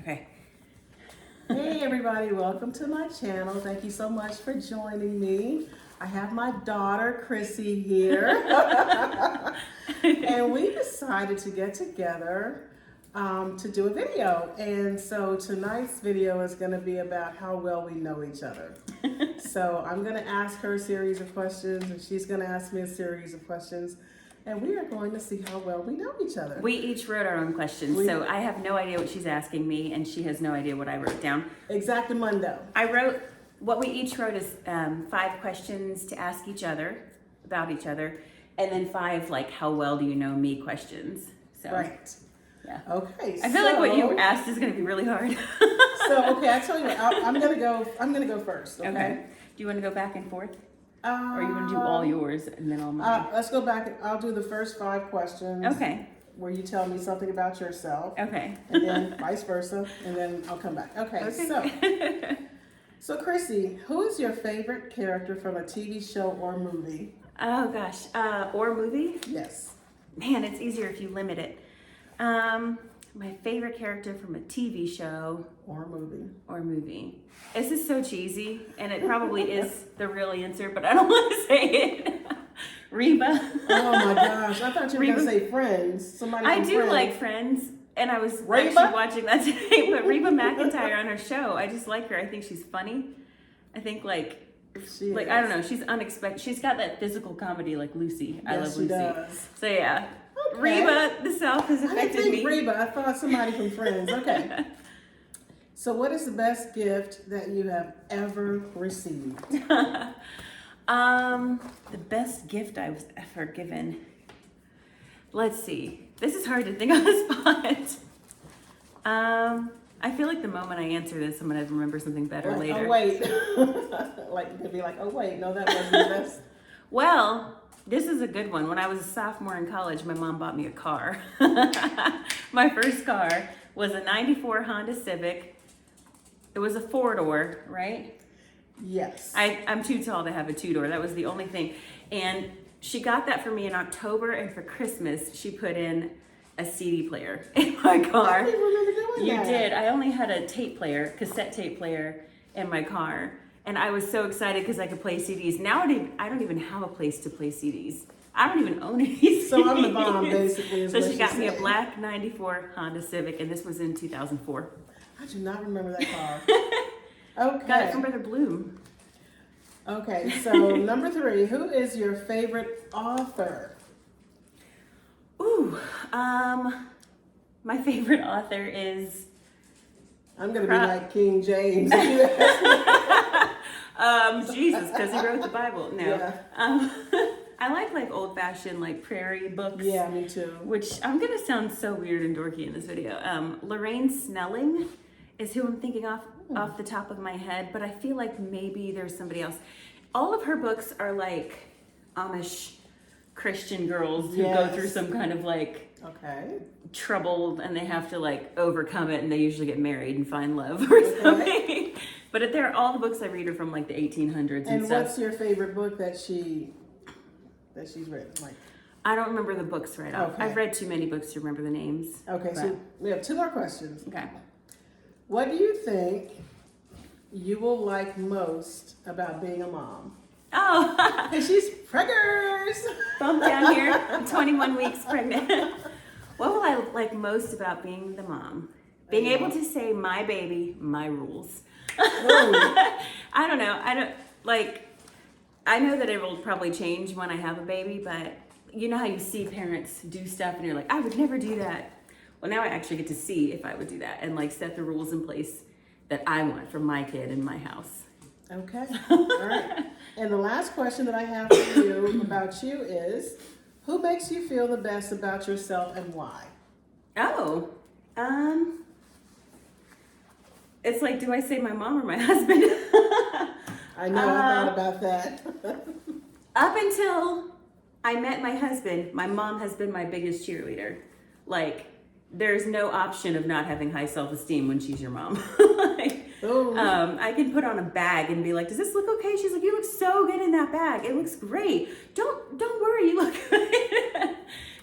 Okay. Hey everybody, welcome to my channel. Thank you so much for joining me. I have my daughter Chrissy here. And we decided to get together to do a video. And so tonight's video is going to be about how well we know each other. So I'm going to ask her a series of questions and she's going to ask me a series of questions. And we are going to see how well we know each other. We each wrote our own questions, so I have no idea what she's asking me, and she has no idea what I wrote down. Exactamundo. What we each wrote is 5 questions to ask each other, about each other, and then 5, like, how well do you know me questions. So, Right. Yeah. Okay. I feel like what you asked is going to be really hard. I tell you what, I'm gonna go first. Okay. Do you want to go back and forth? Or you want to do all yours and then all mine? Let's go back. I'll do the first 5 questions. Okay. Where you tell me something about yourself. Okay. And then vice versa, and then I'll come back. Okay. So Chrissy, who is your favorite character from a TV show or movie? Oh gosh, or movie? Yes. Man, it's easier if you limit it. My favorite character from a TV show or movie. This is so cheesy, and it probably is the real answer, but I don't want to say it. Reba. Oh my gosh, I thought you were going to say Friends. I do Friends. like Friends, and I was Reba? actually watching that today, but Reba McEntire on her show, I just like her. I think she's funny. I think I don't know, she's unexpected. She's got that physical comedy like Lucy. I love Lucy. Does. So yeah. Okay. Reba, the South has affected me. Reba, I thought somebody from Friends. Okay. So what is the best gift that you have ever received? The best gift I was ever given. Let's see. This is hard to think on the spot. I feel like the moment I answer this, I'm gonna remember something better later. Oh wait. You'd be like, oh wait, no, that wasn't the best. Well, this is a good one. When I was a sophomore in college, my mom bought me a car. My first car was a 94 Honda Civic. It was a 4-door, right? Yes. I'm too tall to have a 2-door. That was the only thing. And she got that for me in October, and for Christmas, she put in a CD player in my car. I didn't remember doing that. You did. I only had a cassette tape player in my car. And I was so excited because I could play CDs. Now I don't even have a place to play CDs. I don't even own any CDs. So I'm the bomb, basically. So she got me a black 94 Honda Civic, and this was in 2004. I do not remember that car. Okay. Got it from Brother Bloom. Okay, so number 3, who is your favorite author? Ooh, my favorite author is... I'm going to be like King James. Jesus, because he wrote the Bible. No. Yeah. I like old-fashioned prairie books. Yeah, me too. Which I'm gonna sound so weird and dorky in this video. Lorraine Snelling is who I'm thinking off the top of my head, but I feel like maybe there's somebody else. All of her books are like Amish Christian girls who go through some kind of trouble, and they have to overcome it, and they usually get married and find love or something. But all the books I read are from the 1800s and stuff. What's your favorite book that she's written? I don't remember the books right off. Okay. I've read too many books to remember the names. Okay, so we have 2 more questions. Okay. What do you think you will like most about being a mom? Oh, And she's preggers. bump down here. I'm 21 weeks pregnant. What will I like most about being the mom? Being able to say, my baby, my rules. I don't know. I know that it will probably change when I have a baby, but you know how you see parents do stuff and you're like, I would never do that. Well, now I actually get to see if I would do that and set the rules in place that I want for my kid in my house. Okay. All right. And the last question that I have for you about you is, who makes you feel the best about yourself and why? Oh, it's do I say my mom or my husband? I know, I thought about that. Up until I met my husband, my mom has been my biggest cheerleader. There's no option of not having high self-esteem when she's your mom. I can put on a bag and be like, does this look okay? She's like, you look so good in that bag. It looks great. Don't worry, you look good.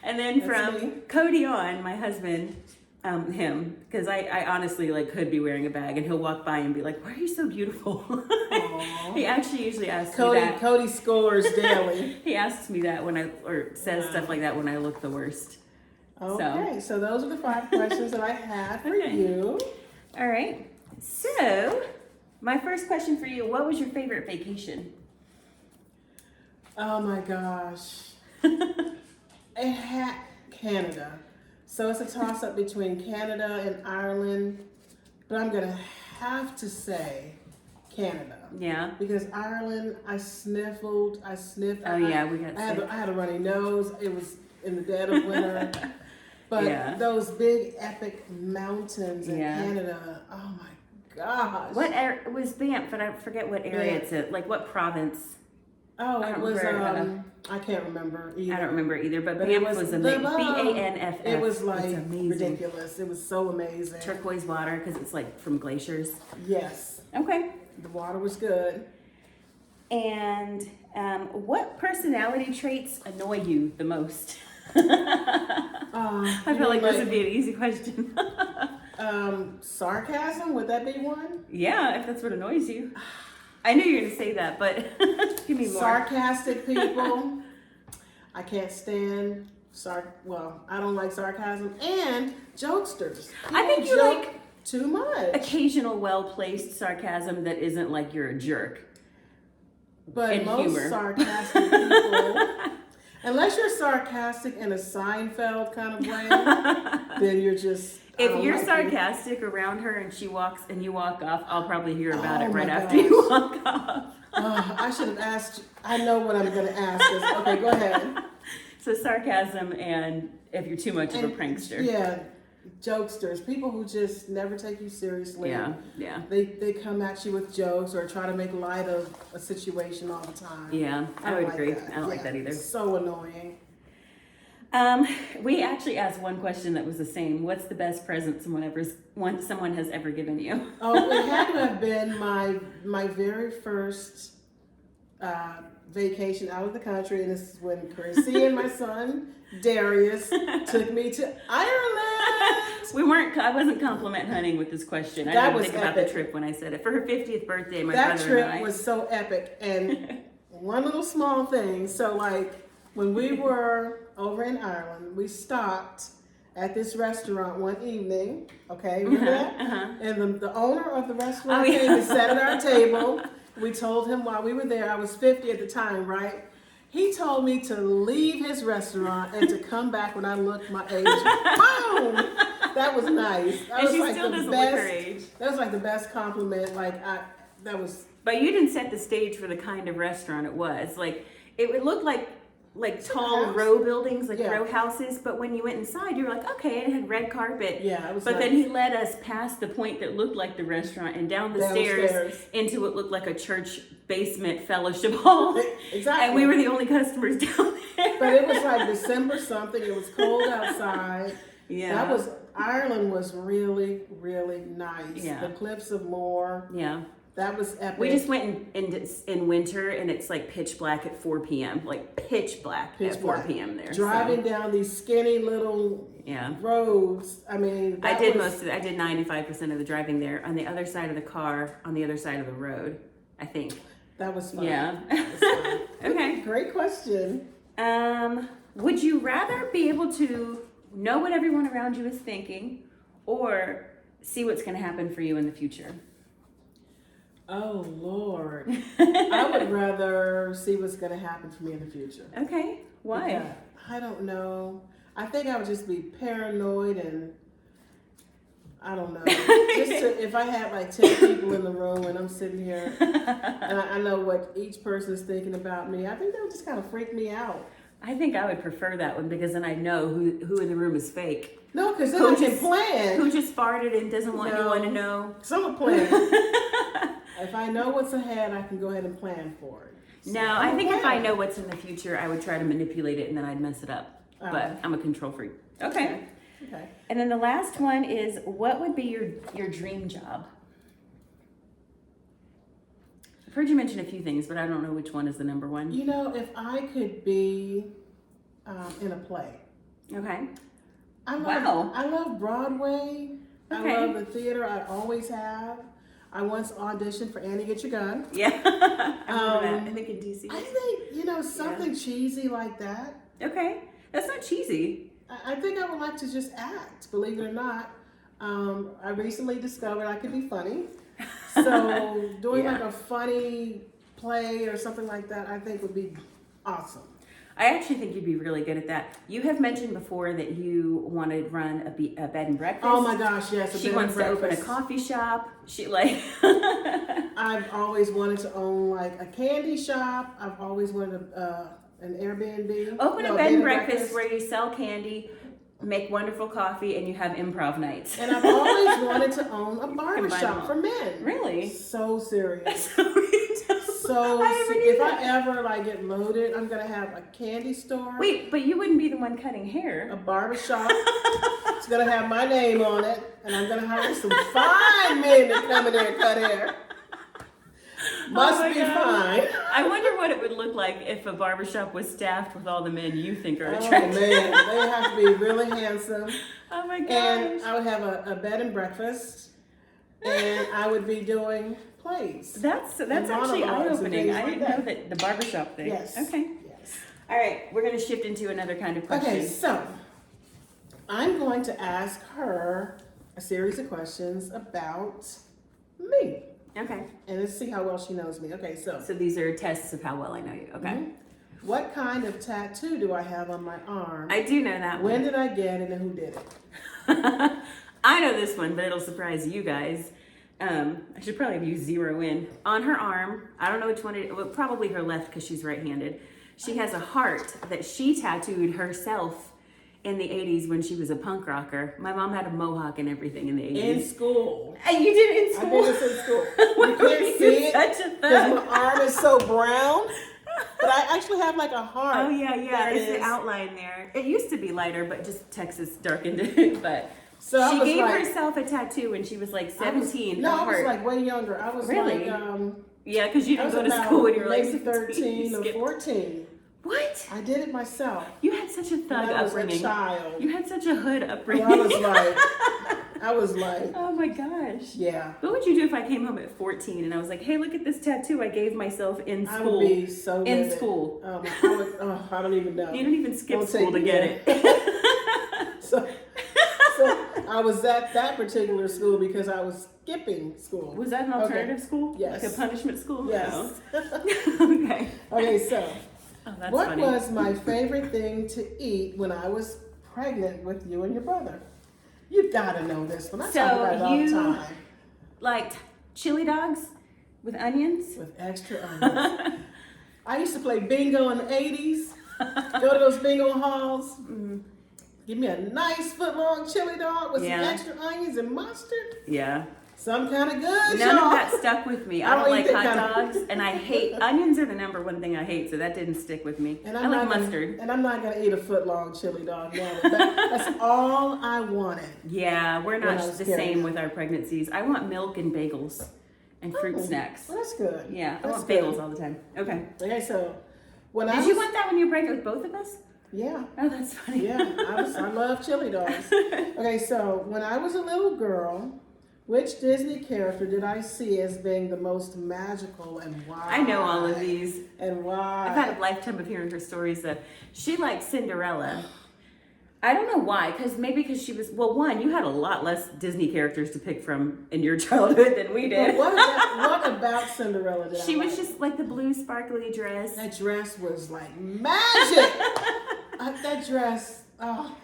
And then That's from me. Cody on, my husband, Him, because I honestly like could be wearing a bag and he'll walk by and be like, "Why are you so beautiful?" Aw. He actually usually asks me that. Cody scores daily. He asks me that or says stuff like that when I look the worst. Okay, so those are the 5 questions that I had for Okay. you. All right. So, my first question for you: what was your favorite vacation? Oh my gosh. It had Canada. So it's a toss up between Canada and Ireland, but I'm gonna have to say Canada. Yeah. Because Ireland, I sniffed. Oh yeah, we got sick. I had a runny nose. It was in the dead of winter. But Yeah. those big epic mountains in Yeah. Canada, oh my gosh. What it was Banff, but I forget what area Banff. it's in. Like what province? Oh, I it don't was, remember. I can't remember either. I don't remember either, but But it Banff was amazing. Banff. It was like It's amazing. ridiculous. It was so amazing. Turquoise water because it's like from glaciers. Yes, Okay. the water was good. And what personality traits annoy you the most? I feel like this would be an easy question. Sarcasm, would that be one? Yeah, if that's what annoys you. I knew you were going to say that, but give me more. Sarcastic people. I can't stand I don't like sarcasm and jokesters. I think People you joke like too much. occasional well-placed sarcasm that isn't like you're a jerk. But and most humor. sarcastic people, unless you're sarcastic in a Seinfeld kind of way, then you're just. I If don't you're like you. sarcastic around her and she walks and you walk off, I'll probably hear about Oh it right my after you gosh. walk off. I should have asked. I know what I'm going to ask. Okay, go ahead. So sarcasm and if you're too much of a And, prankster. Yeah, jokesters, people who just never take you seriously. Yeah, yeah. They come at you with jokes or try to make light of a situation all the time. Yeah, I don't would like agree. that. I don't like Yeah, that either. So annoying. We actually asked one question that was the same. What's the best present someone has ever given you? Oh, it had to have been my very first vacation out of the country, and this is when Chrissy and my son Darius took me to Ireland. I wasn't compliment hunting with this question. I That didn't was think about the epic. trip when I said it. For her 50th birthday, my That brother trip and I. was so epic, and one little small thing. So, like when we were over in Ireland, we stopped at this restaurant one evening. Okay, remember that? And the owner of the restaurant Oh, yeah. came and sat at our table. We told him while we were there, I was 50 at the time, right? He told me to leave his restaurant and to come back when I looked my age. Boom! That was nice. That And was she like still the doesn't best. look her age. That was like the best compliment. That was. But you didn't set the stage for the kind of restaurant it was. Like it looked like tall house. row buildings, like Yeah. row houses. But when you went inside, you were like, okay, it had red carpet. Yeah, it was. But nice. then he led us past the point that looked like the restaurant and down the stairs Downstairs. into what looked like a church basement fellowship hall. Exactly. And we were the only customers down there. But it was like December something. It was cold outside. Yeah. Ireland was really, really nice. Yeah. The Cliffs of Moher. Yeah. That was epic. We just went in winter and it's like pitch black at 4 p.m. Like pitch black Pitch at 4 black. p.m. there. Driving so, down these skinny little yeah. roads. I mean, I did 95% of the driving there on the other side of the car, on the other side of the road, I think. That was fun. Yeah. That was fun. Okay. Great question. Would you rather be able to know what everyone around you is thinking or see what's going to happen for you in the future? Oh, Lord. I would rather see what's going to happen for me in the future. Okay. Why? Yeah, I don't know. I think I would just be paranoid and I don't know. If I had like 10 people in the room and I'm sitting here and I know what each person is thinking about me, I think that would just kind of freak me out. I think I would prefer that one because then I know who in the room is fake. No, because then Who I can just- plan. Who just farted and doesn't want No. anyone to know. So I'm a plan. If I know what's ahead, I can go ahead and plan for it. So No, I think if I know what's in the future, I would try to manipulate it and then I'd mess it up. Oh. But I'm a control freak. Okay. Okay. And then the last one is, what would be your dream job? I've heard you mention a few things, but I don't know which one is the number one. You know, if I could be in a play, Okay. I love Broadway. Okay. I love the theater. I always have. I once auditioned for Annie Get Your Gun. Yeah. I remember that. I think in DC. I think, something cheesy like that. Okay. That's not cheesy. I think I would like to just act, believe it or not. I recently discovered I could be funny. So doing like a funny play or something like that, I think would be awesome. I actually think you'd be really good at that. You have mentioned before that you want to run a bed and breakfast. Oh my gosh, yes. She wants to open a coffee shop. She like. I've always wanted to own like a candy shop. I've always wanted an Airbnb. Open a bed and breakfast where you sell candy, make wonderful coffee, and you have improv nights. And I've always wanted to own a barbershop for men. Really? So serious. So if I ever like get loaded, I'm gonna have a candy store. Wait, but you wouldn't be the one cutting hair. A barbershop. It's gonna have my name on it, and I'm gonna hire some fine men to come in there and cut hair. Must be fine. I wonder what it would look like if a barbershop was staffed with all the men you think are Oh attractive. man, they have to be really handsome. Oh my gosh. And I would have a bed and breakfast, and I would be doing plays. That's actually eye-opening. I didn't know that the barbershop thing. Yes. Okay. Yes. All right, we're going to shift into another kind of question. Okay, so I'm going to ask her a series of questions about me. Okay. And let's see how well she knows me. Okay, so these are tests of how well I know you. Okay. Mm-hmm. What kind of tattoo do I have on my arm? I do know that one. When did I get it and who did it? I know this one, but it'll surprise you guys. I should probably have used zero in. On her arm, I don't know which one it is, well, probably her left because she's right-handed. She has a heart that she tattooed herself in the 80s when she was a punk rocker. My mom had a mohawk and everything in the 80s. In school. And you did it in school? I did this in school. You can't see it such a because thug. my arm is so brown. But I actually have like a heart. Oh, yeah. There it It's the is. outline there. It used to be lighter, but just Texas darkened it. But So I she was gave like- herself a tattoo when she was like 17. No, a I was heart. like way younger. I was Really? like, Yeah, because you I didn't was go to about school when you were like maybe 16. 13 You or skipped- 14. What? I did it myself. You had such a thug When I was upbringing. a child. You had such a hood upbringing. Well, I was like, Oh my gosh. yeah. What would you do if I came home at 14 and I was like, hey, look at this tattoo I gave myself in I school? would be so in livid. school. I don't even know. You didn't even skip Don't school take to get me it. So I was at that particular school because I was skipping school. Was that an alternative school? Yes. Like a punishment school? Yes. No. Okay. Okay, so Oh, that's what funny. was my favorite thing to eat when I was pregnant with you and your brother? You gotta know this one. I So talk about it all the you- time. Like chili dogs with onions? With extra onions. I used to play bingo in the 80s. Go to those bingo halls. Give me a nice foot-long chili dog with Yeah. some extra onions and mustard. Yeah. Some kind of good, None y'all. of that stuck with me. I I don't don't like eat hot that kind of- dogs, and I hate onions are the number one thing I hate, so that didn't stick with me. And I I'm like not gonna- mustard. and I'm not gonna eat a foot-long chili dog. No, that's all I wanted. Yeah, we're When I not was the scared. same with our pregnancies. I want milk and bagels and fruit Oh, snacks. Well, that's good. Yeah, I That's want good. bagels all the time. Okay. Okay, so when I Did was, you want that when you were pregnant with both of us? yeah, Oh, that's funny. yeah, I love chili dogs. Okay, so when I was a little girl, which Disney character did I see as being the most magical and why? I know all of these. And why? I've had a lifetime of hearing her stories. Though she liked Cinderella. I don't know why, because she was, well, one, you had a lot less Disney characters to pick from in your childhood than we But did. what about Cinderella did She I was like? just like the blue sparkly dress. That dress was like magic. That dress, oh.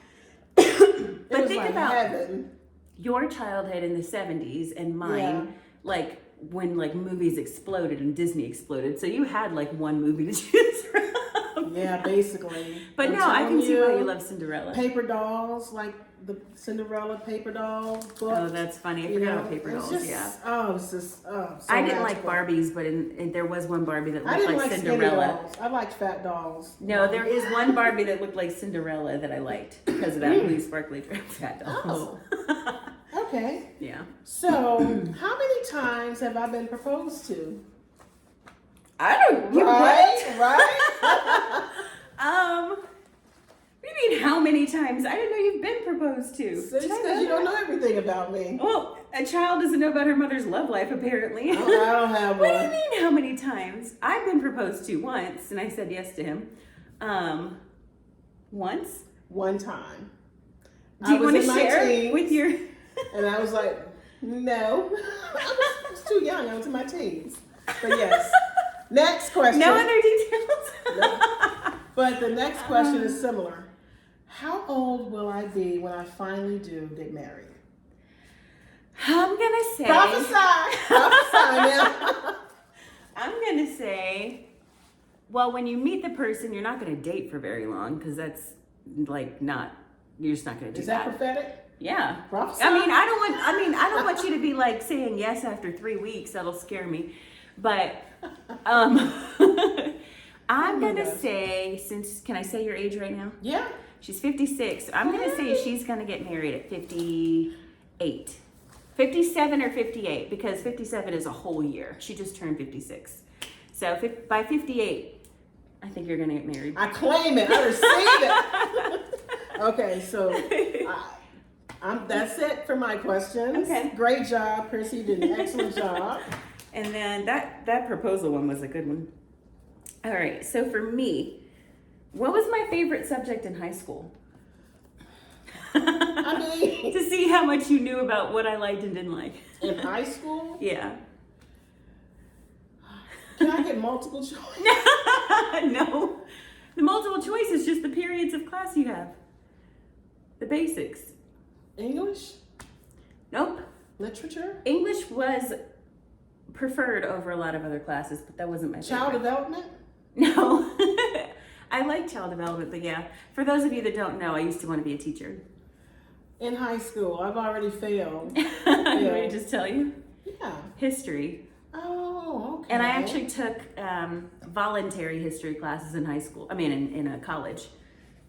It But was think like about- heaven. Your childhood in the 70s and mine, Yeah. like when like movies exploded and Disney exploded. So you had like one movie to choose from. Yeah, basically. But I'm no, I can telling see why you love Cinderella. Paper dolls, like the Cinderella paper doll book. Oh, that's funny. I You forgot know, about paper it's dolls. just- Yeah. Oh, it's just, so I didn't like magical. Barbies, but in there was one Barbie that I looked didn't like like Cinderella. skinny dolls. I liked fat dolls. No, there is one Barbie that looked like Cinderella that I liked because of that blue sparkly fat dolls. Oh. Okay. Yeah. So, how many times have I been proposed to? I don't. You Right? what? What do you mean, how many times? I didn't know you've been proposed to. It's Did I know because you don't that? know everything about me. Well, a child doesn't know about her mother's love life, apparently. I don't have What do you one. mean, how many times? I've been proposed to once, and I said yes to him. Once? One time. Do you I was want to in my share teens, with your... And I was like, no. I was too young. I was in my teens. But yes. Next question. No other details? No. But the next question is similar. How old will I be when I finally do get married? I'm gonna say... Prophesy. Prophesy now. I'm gonna say... Well, when you meet the person, you're not gonna date for very long, because that's like not... You're just not gonna do Is that prophetic? Yeah. Prophesy. I mean, I don't want you to be like saying yes after 3 weeks. That'll scare me. But I'm gonna say, can I say your age right now? Yeah. She's 56. I'm gonna say she's gonna get married at 58. 57 or 58, because 57 is a whole year. She just turned 56. So by 58, I think you're gonna get married. I claim it. I receive it. Okay, so that's it for my questions. Okay. Great job, Chrissy. You did an excellent job. And then that proposal one was a good one. All right, so for me, what was my favorite subject in high school? I mean, To see how much you knew about what I liked and didn't like. in high school, Yeah. can I get multiple choice? No. The multiple choice is just the periods of class you have. The basics. English, Nope. literature, English was preferred over a lot of other classes, but that wasn't my child favorite. development. No. I like child development, but yeah. For those of you that don't know, I used to want to be a teacher. In high school, I've already failed. You want me to just tell you? Yeah. History. Oh, okay. And I actually took voluntary history classes in high school. I mean, in a college.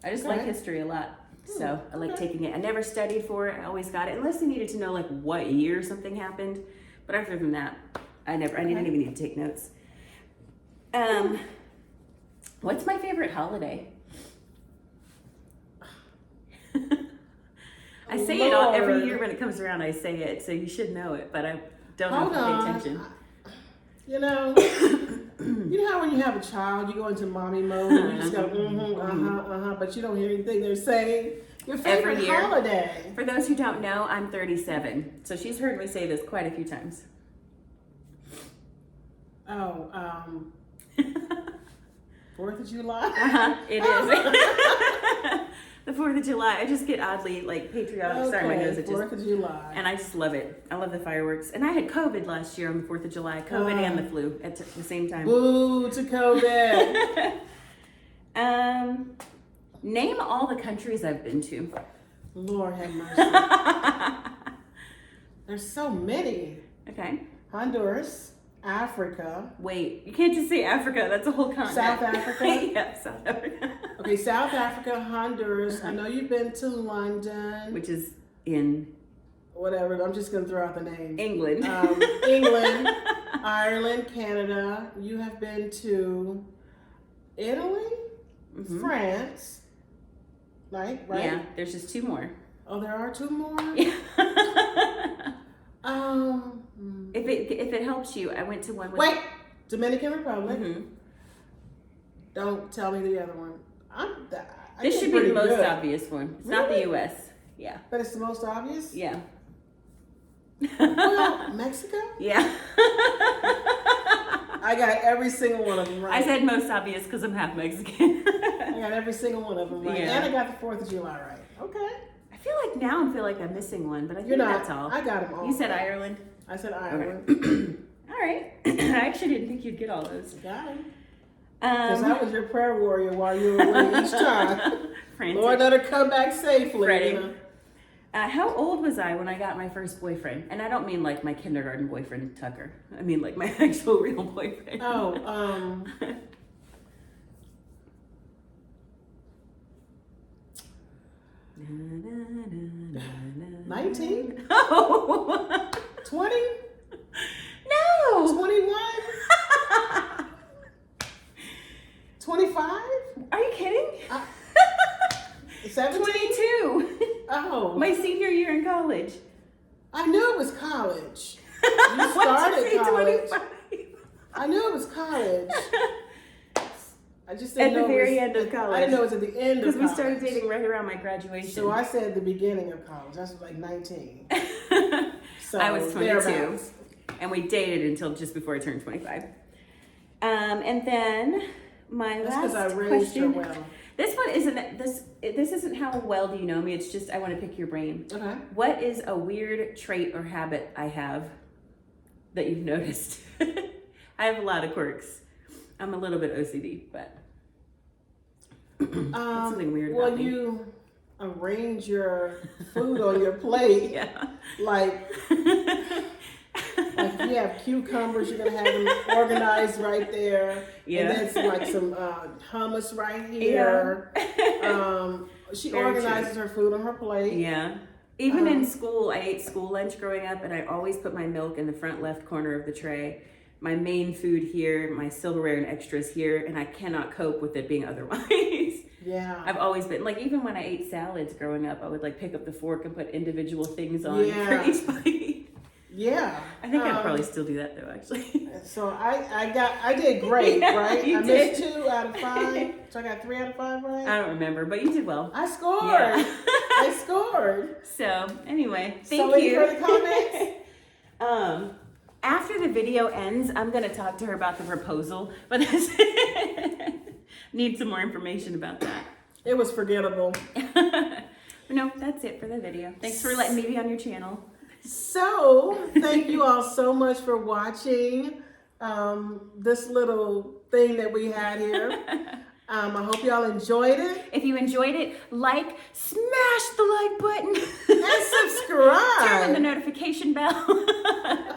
I just like Okay. history a lot. So I like okay. taking it. I never studied for it. I always got it. Unless I needed to know like what year something happened. But other than that, I didn't even need to take notes. What's my favorite holiday? I say it all every Lord. year when it comes around. I say it, so you should know it, but I don't know Hold if I pay on. attention. You know, you know how when you have a child, you go into mommy mode and you just go, but you don't hear anything they're saying. Your favorite Every year. holiday. For those who don't know, I'm 37, so she's heard me say this quite a few times. Oh, 4th of July. It is. The 4th of July. I just get oddly like patriotic. Okay, Sorry, my nose. 4th of July. And I just love it. I love the fireworks. And I had COVID last year on the 4th of July. COVID and the flu at the same time. Boo to COVID. Name all the countries I've been to. Lord have mercy. There's so many. Okay. Honduras, Africa. Wait, you can't just say Africa. That's a whole continent. South Africa? Yeah, South Africa. Okay, South Africa, Honduras. I know you've been to London. Which is in Whatever, I'm just going to throw out the names. England. England, Ireland, Canada. You have been to Italy, France. Right? Yeah, there's just 2 more. Oh, there are 2 more? If it helps you, I went to one with... Wait! Dominican Republic. Mhm. Don't tell me the other one. I This did should be the pretty most good. obvious one. It's not the Really? U.S. Yeah. But it's the most obvious? Yeah. Well, Mexico? Yeah. I got every single one of them right. I said most obvious because I'm half Mexican. I got every single one of them right. Yeah. And I got the 4th of July right. Okay. I feel like now I feel like I'm missing one, but I think You're not. that's all. I got them all. You said Ireland? I said Ireland. All right. I actually didn't think you'd get all those. Got them. Because I was your prayer warrior while you were away each time. Frantic. Lord, let her come back safely. Freddie. You know? How old was I when I got my first boyfriend? And I don't mean like my kindergarten boyfriend, Tucker. I mean like my actual real boyfriend. Oh, 19? Oh. 20? No. 21? 25? Are you kidding? started say college. 25? I knew it was college. I just At didn't the know very it was, end of I didn't college. know it was at the end of Because college. we started dating right around my graduation. So I said the beginning of college. That's like 19. So I was 22. thereabouts. And we dated until just before I turned 25. And then my That's last because I raised her question. well. This one isn't this isn't how well do you know me. It's just I want to pick your brain. Okay. What is a weird trait or habit I have that you've noticed? I have a lot of quirks. I'm a little bit OCD, but something weird Well, about me. you arrange your food on your plate. Yeah. Like if you have cucumbers, you're gonna have them organized right there. Yeah. And then some, like some hummus right here. She Very organizes her food on her plate. Yeah. Even in school, I ate school lunch growing up, and I always put my milk in the front left corner of the tray. My main food here, my silverware and extras here, and I cannot cope with it being otherwise. Yeah. I've always been, like, even when I ate salads growing up, I would, like, pick up the fork and put individual things on for each bite. Yeah. I think I'd probably still do that, though, actually. So I did great, Yeah, right? you I did. missed 2 out of 5. So I got 3 out of 5, right? I don't remember, but you did well. I scored. Yeah. I scored. So, anyway, So thank any you. further comments? After the video ends, I'm going to talk to her about the proposal, but need some more information about that. It was forgettable. No, that's it for the video. Thanks for letting me be on your channel. So, thank you all so much for watching this little thing that we had here. I hope y'all enjoyed it. If you enjoyed it, smash the like button. And subscribe. Turn on the notification bell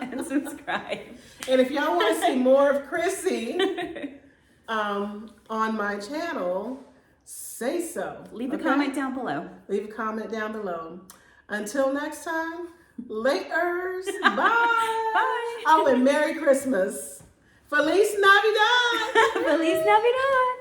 and subscribe. And if y'all want to see more of Chrissy on my channel, say so. Leave a okay? comment down below. Leave a comment down below. Until next time, laters. Bye. Bye. Oh, and Merry Christmas. Feliz Navidad. Feliz Navidad.